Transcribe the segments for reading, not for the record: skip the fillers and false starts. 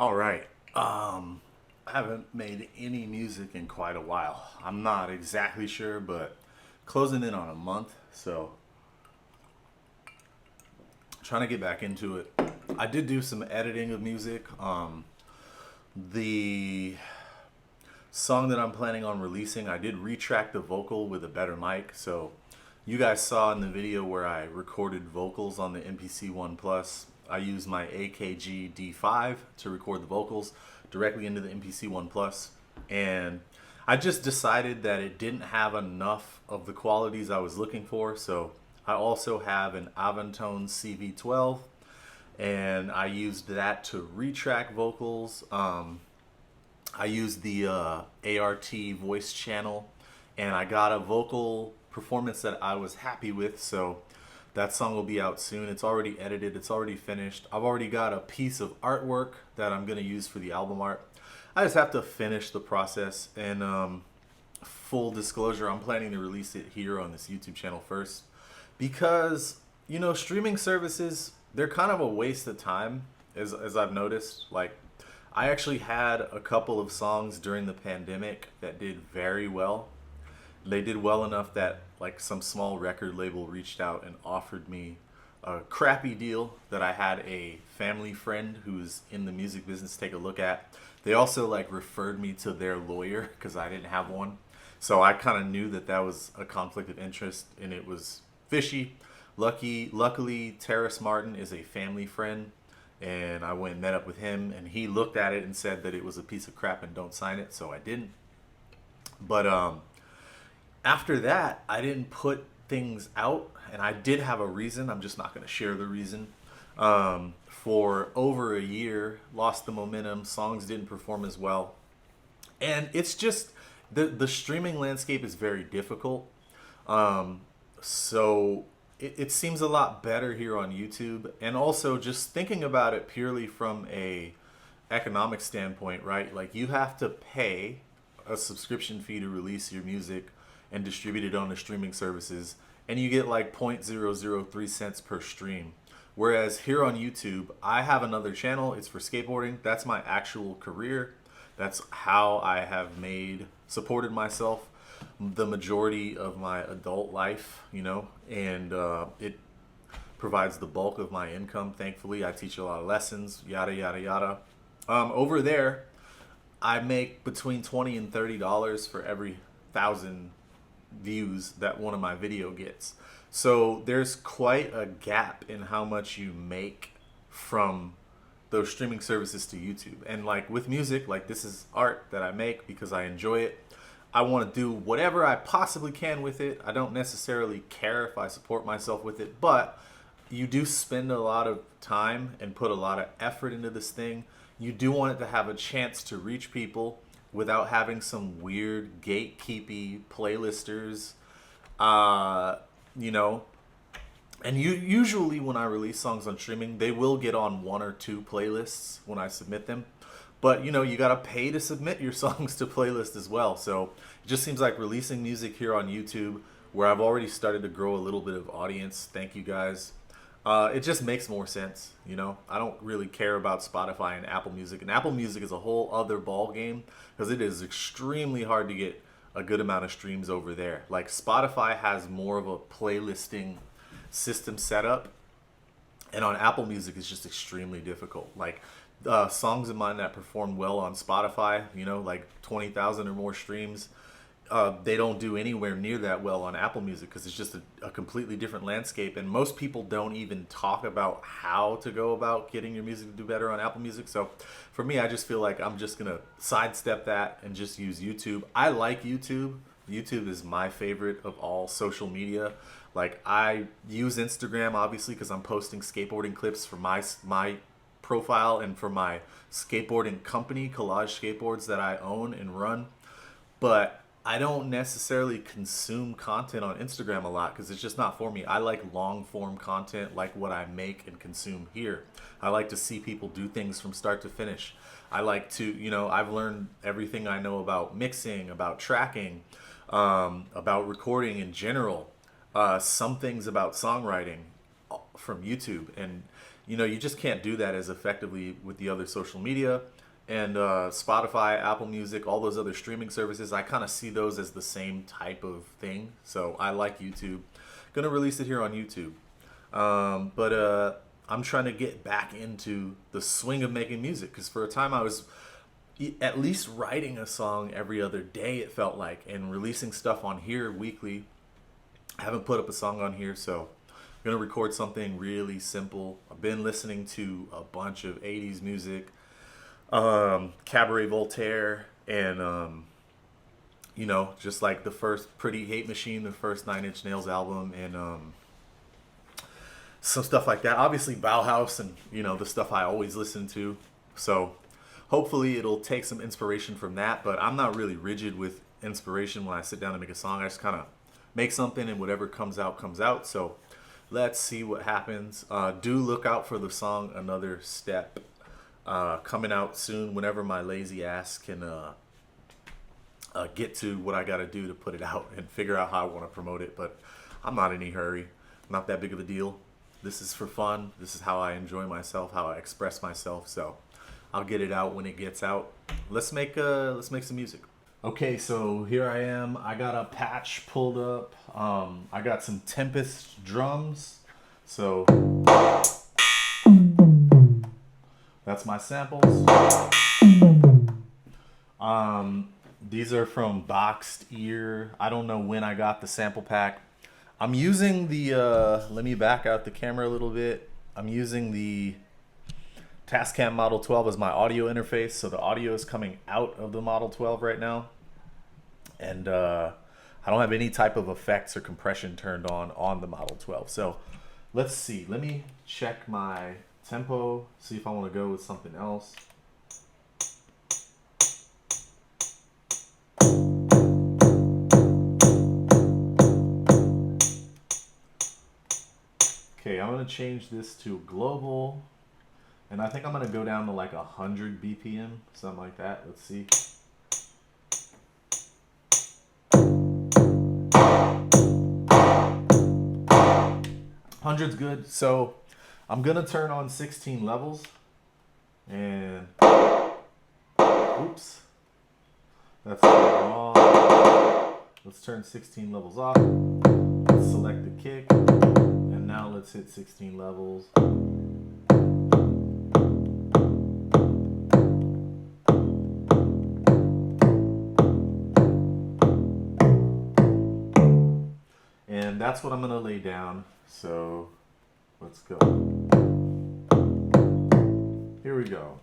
All right. I haven't made any music in quite a while. I'm not exactly sure, but closing in on a month, so trying to get back into it. I did do some editing of music. The song that I'm planning on releasing, I did retrack the vocal with a better mic. So you guys saw in the video where I recorded vocals on the MPC ONE Plus. I used my AKG D5 to record the vocals directly into the MPC ONE Plus. And I just decided that it didn't have enough of the qualities I was looking for. So I also have an Avantone CV12 and I used that to retrack vocals. I used the ART voice channel, and I got a vocal performance that I was happy with. So that song will be out soon. It's already edited. It's already finished. I've already got a piece of artwork that I'm going to use for the album art. I just have to finish the process. And full disclosure, I'm planning to release it here on this YouTube channel first because, streaming services, they're kind of a waste of time, as I've noticed. Like, I actually had a couple of songs during the pandemic that did very well. They did well enough that like some small record label reached out and offered me a crappy deal that I had a family friend who's in the music business take a look at. They also like referred me to their lawyer because I didn't have one. So I kind of knew that that was a conflict of interest and it was fishy. Luckily, Terrace Martin is a family friend, and I went and met up with him, and he looked at it and said that it was a piece of crap and don't sign it, so I didn't. But after that, I didn't put things out, and I did have a reason. I'm just not going to share the reason. For over a year, lost the momentum. Songs didn't perform as well, and it's just the streaming landscape is very difficult. So it seems a lot better here on YouTube, and also just thinking about it purely from a economic standpoint, right? Like you have to pay a subscription fee to release your music and distribute it on the streaming services, and you get like 0.003 cents per stream. Whereas here on YouTube, I have another channel. It's for skateboarding. That's my actual career. That's how I have supported myself the majority of my adult life, and it provides the bulk of my income. Thankfully, I teach a lot of lessons, yada, yada, yada. Over there, I make between $20 and $30 for every 1,000 views that one of my video gets. So there's quite a gap in how much you make from those streaming services to YouTube. And like with music, like this is art that I make because I enjoy it. I want to do whatever I possibly can with it. I don't necessarily care if I support myself with it, but you do spend a lot of time and put a lot of effort into this thing. You do want it to have a chance to reach people without having some weird gatekeepy playlisters, you know. And usually when I release songs on streaming, they will get on one or two playlists when I submit them. But, you got to pay to submit your songs to playlists as well. So it just seems like releasing music here on YouTube, where I've already started to grow a little bit of audience. Thank you guys. It just makes more sense, I don't really care about Spotify and Apple Music. And Apple Music is a whole other ball game because it is extremely hard to get a good amount of streams over there. Like Spotify has more of a playlisting system set up, and on Apple Music it's just extremely difficult. Like songs of mine that perform well on Spotify, like 20,000 or more streams, they don't do anywhere near that well on Apple Music because it's just a completely different landscape, and most people don't even talk about how to go about getting your music to do better on Apple Music. So for me, I just feel like I'm just gonna sidestep that and just use YouTube. I like YouTube. YouTube is my favorite of all social media. Like I use Instagram obviously because I'm posting skateboarding clips for my profile and for my skateboarding company, Collage Skateboards, that I own and run. But I don't necessarily consume content on Instagram a lot because it's just not for me. I like long form content, like what I make and consume here. I like to see people do things from start to finish. I like to, I've learned everything I know about mixing, about tracking, about recording in general, some things about songwriting from YouTube. And you know, you just can't do that as effectively with the other social media. And Spotify, Apple Music, all those other streaming services, I kind of see those as the same type of thing. So I like YouTube. Gonna release it here on YouTube. But I'm trying to get back into the swing of making music, because for a time I was at least writing a song every other day, it felt like, and releasing stuff on here weekly. I haven't put up a song on here, so I'm gonna record something really simple. I've been listening to a bunch of 80s music, Cabaret Voltaire, and you know, just like the first Pretty Hate Machine, the first Nine Inch Nails album, and some stuff like that. Obviously Bauhaus, and you know, the stuff I always listen to. So hopefully it'll take some inspiration from that, but I'm not really rigid with inspiration when I sit down to make a song. I just kind of make something, and whatever comes out comes out. So let's see what happens. Do look out for the song Another Step, coming out soon whenever my lazy ass can get to what I got to do to put it out and figure out how I want to promote it. But I'm not in any hurry. Not that big of a deal. This is for fun. This is how I enjoy myself, how I express myself. So I'll get it out when it gets out. Let's make some music. Okay, so here I am. I got a patch pulled up. I got some Tempest drums. So that's my samples. These are from Boxed Ear. I don't know when I got the sample pack. I'm using the, let me back out the camera a little bit. I'm using the TASCAM Model 12 as my audio interface. So the audio is coming out of the Model 12 right now. And I don't have any type of effects or compression turned on the Model 12. So let's see. Let me check my tempo, see if I want to go with something else. Okay, I'm going to change this to global, and I think I'm going to go down to like 100 BPM, something like that. Let's see. Hundred's good. So I'm going to turn on 16 levels, and oops, that's wrong. Let's turn 16 levels off. Let's select the kick. Now let's hit 16 levels. And that's what I'm gonna lay down. So let's go. Here we go.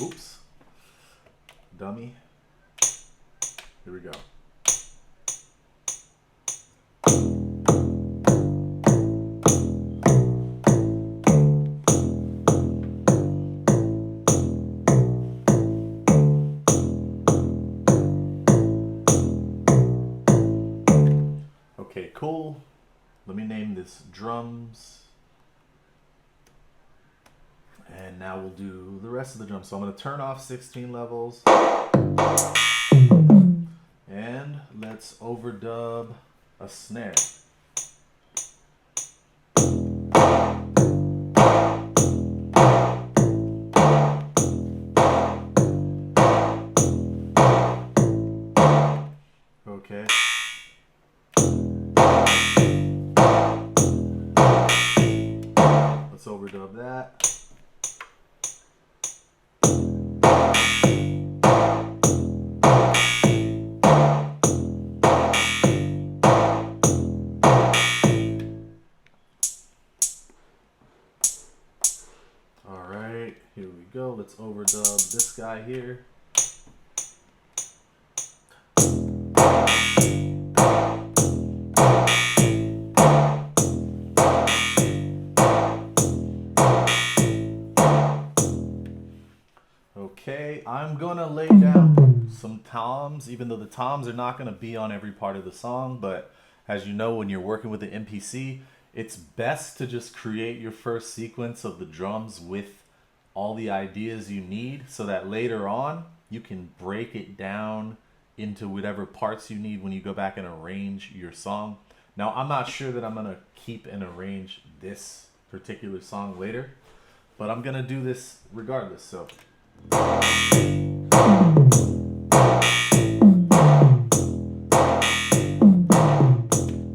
Oops. Dummy. Here we go. Okay, cool. Let me name this drums. And now we'll do the rest of the drums. So I'm going to turn off 16 levels. And let's overdub a snare. Okay. Let's overdub that. All right, here we go. Let's overdub this guy here. Okay, I'm gonna lay down some toms, even though the toms are not gonna be on every part of the song, but as you know, when you're working with the MPC, it's best to just create your first sequence of the drums with all the ideas you need, so that later on you can break it down into whatever parts you need when you go back and arrange your song. Now, I'm not sure that I'm going to keep and arrange this particular song later, but I'm going to do this regardless. So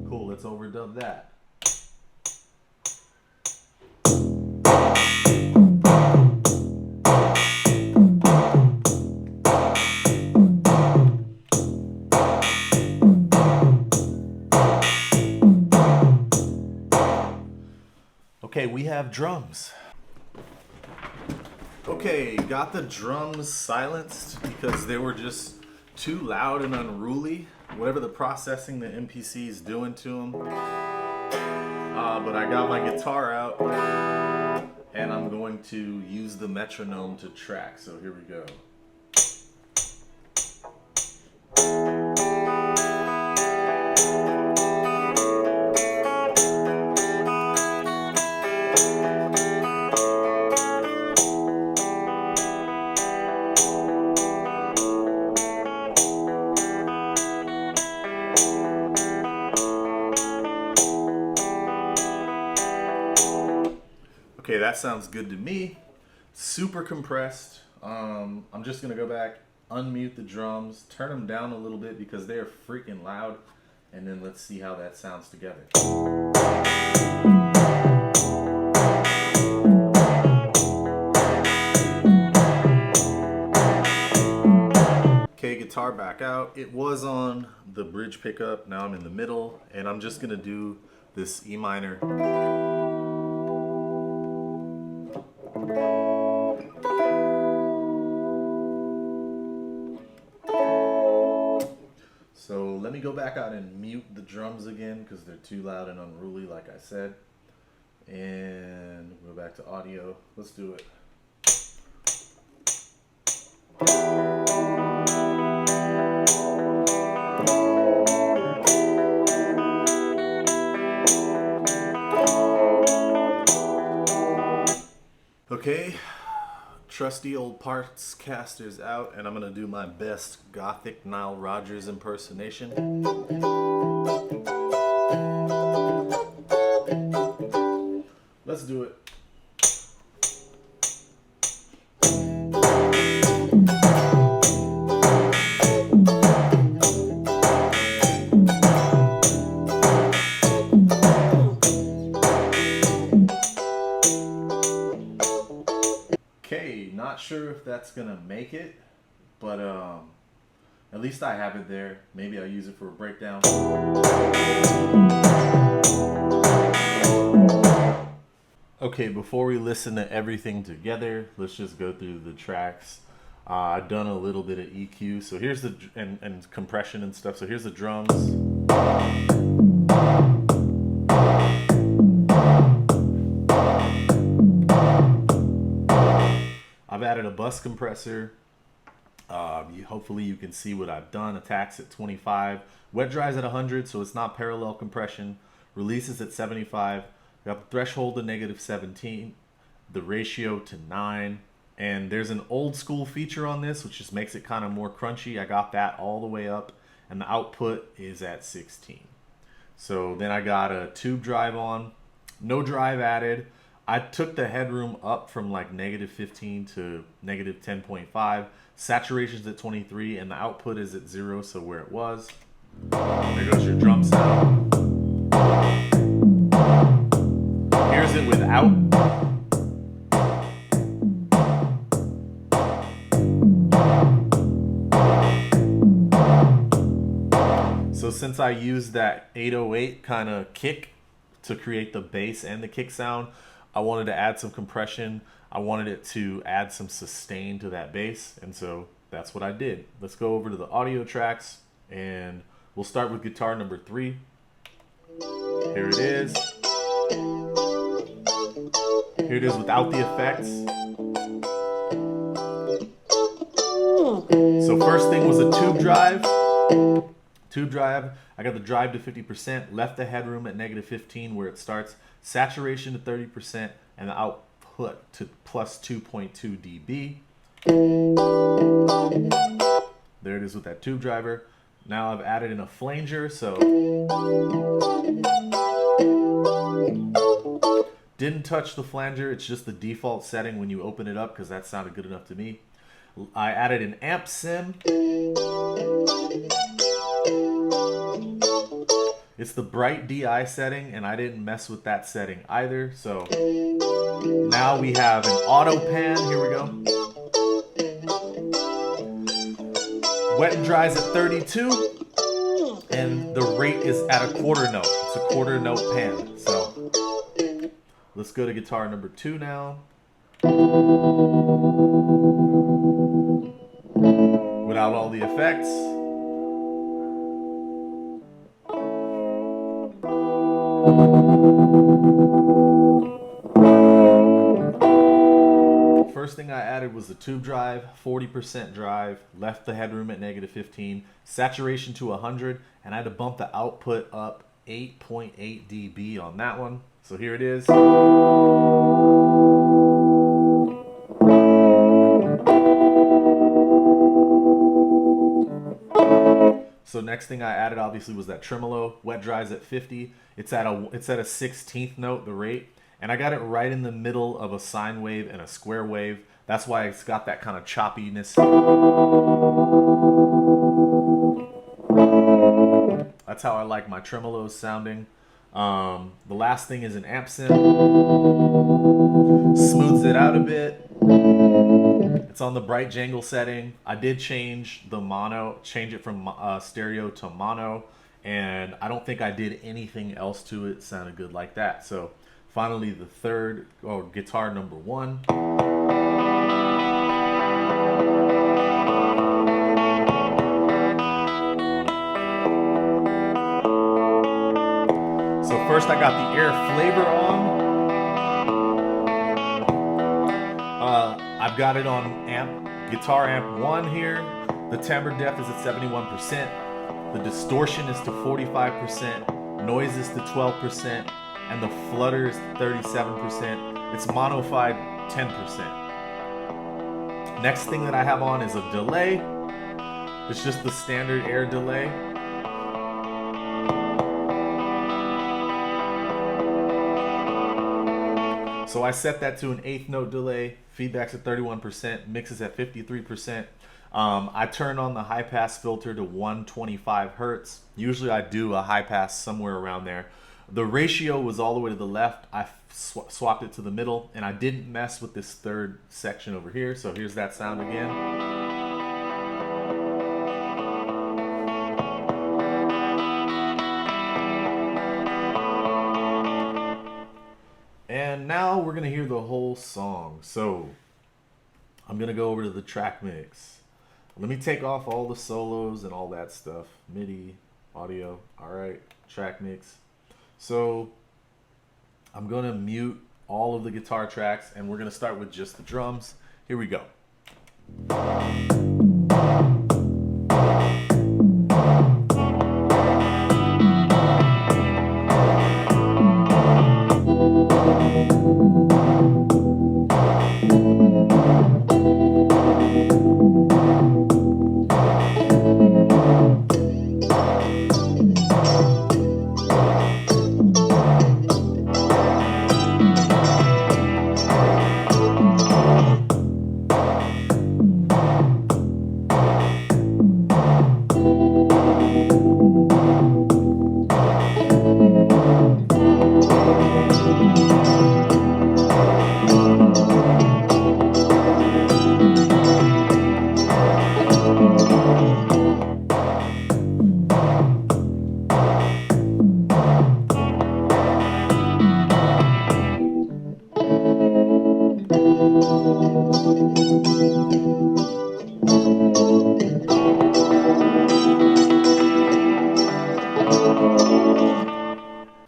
cool, let's overdub that. Okay, we have drums. Okay, got the drums silenced because they were just too loud and unruly. Whatever the processing the MPC is doing to them. But I got my guitar out and I'm going to use the metronome to track. So here we go. Okay, that sounds good to me. Super compressed. I'm just gonna go back, unmute the drums, turn them down a little bit because they are freaking loud, and then let's see how that sounds together. Okay, guitar back out. It was on the bridge pickup, now I'm in the middle, and I'm just gonna do this E minor. So let me go back out and mute the drums again because they're too loud and unruly, like I said. And go back to audio. Let's do it. Okay, trusty old parts caster's out, and I'm gonna do my best gothic Nile Rodgers impersonation. Let's do it. Okay, not sure if that's gonna make it, but at least I have it there. Maybe I'll use it for a breakdown. Okay, before we listen to everything together, let's just go through the tracks. I've done a little bit of EQ, so here's the and compression and stuff. So here's the drums. I've added a bus compressor. Hopefully you can see what I've done. Attacks at 25. Wet dries at 100, so it's not parallel compression. Releases at 75. Got the threshold to -17. The ratio to 9. And there's an old school feature on this, which just makes it kind of more crunchy. I got that all the way up. And the output is at 16. So then I got a tube drive on. No drive added. I took the headroom up from like -15 to -10.5. Saturation's at 23 and the output is at 0, so where it was. There goes your drum sound. Here's it without. So since I used that 808 kind of kick to create the bass and the kick sound, I wanted to add some compression. I wanted it to add some sustain to that bass, and so that's what I did. Let's go over to the audio tracks, and we'll start with guitar number 3. Here it is. Here it is without the effects. So first thing was a tube drive. Tube drive, I got the drive to 50%, left the headroom at -15 where it starts, saturation to 30%, and the output to plus 2.2 dB. There it is with that tube driver. Now I've added in a flanger, so didn't touch the flanger. It's just the default setting when you open it up because that sounded good enough to me. I added an amp sim. It's the bright DI setting, and I didn't mess with that setting either. So now we have an auto pan. Here we go. Wet and dries at 32, and the rate is at a quarter note. It's a quarter note pan. So let's go to guitar number 2 now. Without all the effects. First thing I added was the tube drive, 40% drive, left the headroom at -15, saturation to 100, and I had to bump the output up 8.8 dB on that one. So here it is. So next thing I added obviously was that tremolo. Wet dries at 50. It's at a 16th note, the rate. And I got it right in the middle of a sine wave and a square wave. That's why it's got that kind of choppiness. That's how I like my tremolos sounding. The last thing is an amp sim. Smooths it out a bit. It's on the bright jangle setting. I did change the mono, change it from stereo to mono, and I don't think I did anything else to it. It sounded good like that. So finally, the third, or guitar number 1. So first I got the air flavor on. I've got it on guitar amp 1 here. The timbre depth is at 71%. The distortion is to 45%. Noise is to 12%. And the flutter is 37%. It's monofied 10%. Next thing that I have on is a delay. It's just the standard air delay. So I set that to an 8th note delay. Feedback's at 31%. Mix is at 53%. I turn on the high pass filter to 125 hertz. Usually I do a high pass somewhere around there. The ratio was all the way to the left. I swapped it to the middle, and I didn't mess with this third section over here. So here's that sound again. And now we're gonna hear the whole song. So I'm gonna go over to the track mix. Let me take off all the solos and all that stuff. MIDI, audio, all right, track mix. So I'm gonna mute all of the guitar tracks, and we're gonna start with just the drums. Here we go.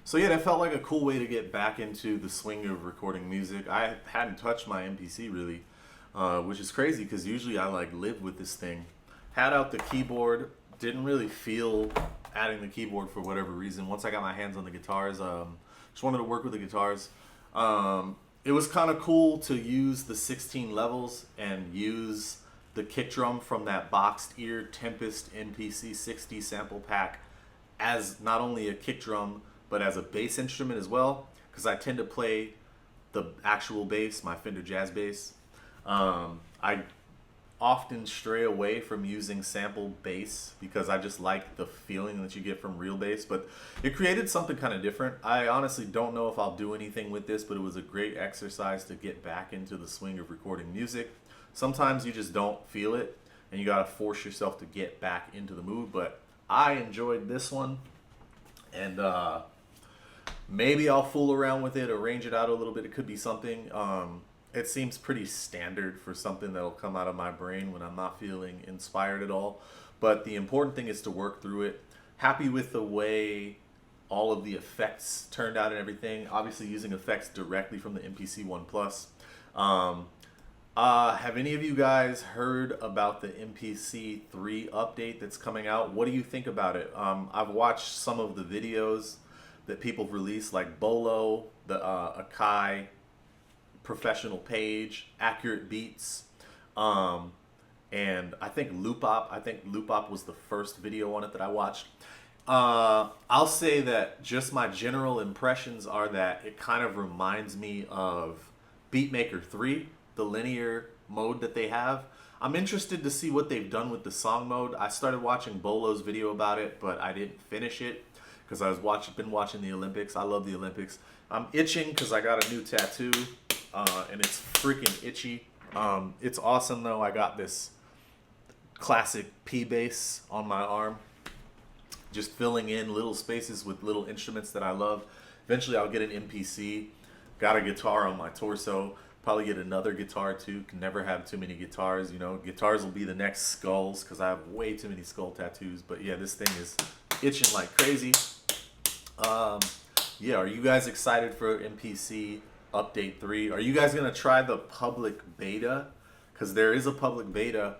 So yeah, that felt like a cool way to get back into the swing of recording music. I hadn't touched my MPC really, which is crazy because usually I like live with this thing. Had out the keyboard, didn't really feel adding the keyboard for whatever reason. Once I got my hands on the guitars, just wanted to work with the guitars. It was kind of cool to use the 16 levels and use the kick drum from that boxed ear Tempest MPC 60 sample pack as not only a kick drum, but as a bass instrument as well, because I tend to play the actual bass, my Fender jazz bass. I often stray away from using sample bass because I just like the feeling that you get from real bass, but it created something kind of different. I honestly don't know if I'll do anything with this, but it was a great exercise to get back into the swing of recording music. Sometimes you just don't feel it and you gotta force yourself to get back into the mood, but I enjoyed this one, and maybe I'll fool around with it, arrange it out a little bit. It could be something. It seems pretty standard for something that'll come out of my brain when I'm not feeling inspired at all. But the important thing is to work through it. Happy with the way all of the effects turned out and everything. Obviously using effects directly from the MPC ONE Plus. Have any of you guys heard about the MPC 3 update that's coming out? What do you think about it? I've watched some of the videos that people release, like Bolo, the Akai professional page, Accurate Beats, and I think Loopop was the first video on it that I watched. I'll say that just my general impressions are that it kind of reminds me of Beatmaker 3, the linear mode that they have. I'm interested to see what they've done with the song mode. I started watching Bolo's video about it, but I didn't finish it because been watching the Olympics. I love the Olympics. I'm itching because I got a new tattoo, and it's freaking itchy. It's awesome though. I got this classic P bass on my arm, just filling in little spaces with little instruments that I love. Eventually I'll get an MPC. Got a guitar on my torso. Probably get another guitar too. Can never have too many guitars, you know. Guitars will be the next skulls because I have way too many skull tattoos. But yeah, this thing is itching like crazy. Yeah, are you guys excited for MPC Update 3? Are you guys going to try the public beta? Because there is a public beta.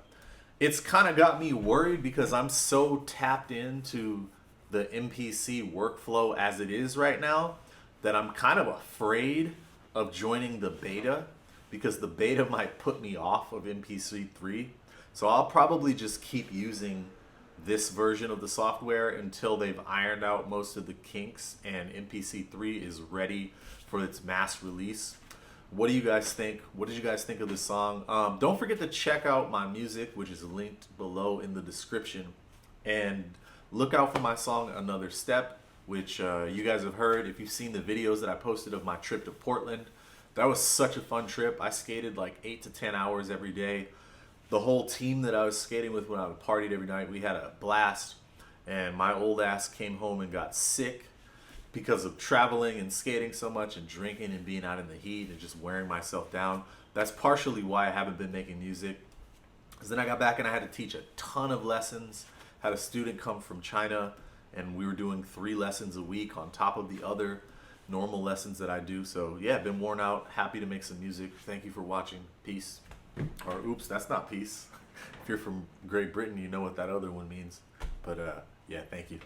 It's kind of got me worried because I'm so tapped into the MPC workflow as it is right now that I'm kind of afraid of joining the beta because the beta might put me off of MPC 3. So I'll probably just keep using this version of the software until they've ironed out most of the kinks and MPC 3 is ready for its mass release. What do you guys think? What did you guys think of this song? Don't forget to check out my music, which is linked below in the description. And look out for my song, Another Step, which you guys have heard. If you've seen the videos that I posted of my trip to Portland, that was such a fun trip. I skated like 8 to 10 hours every day. The whole team that I was skating with when I partied every night, we had a blast. And my old ass came home and got sick because of traveling and skating so much and drinking and being out in the heat and just wearing myself down. That's partially why I haven't been making music. Because then I got back and I had to teach a ton of lessons. Had a student come from China and we were doing 3 lessons a week on top of the other normal lessons that I do. So yeah, been worn out, happy to make some music. Thank you for watching. Peace. Or oops, that's not peace. If you're from Great Britain, you know what that other one means. But yeah, thank you.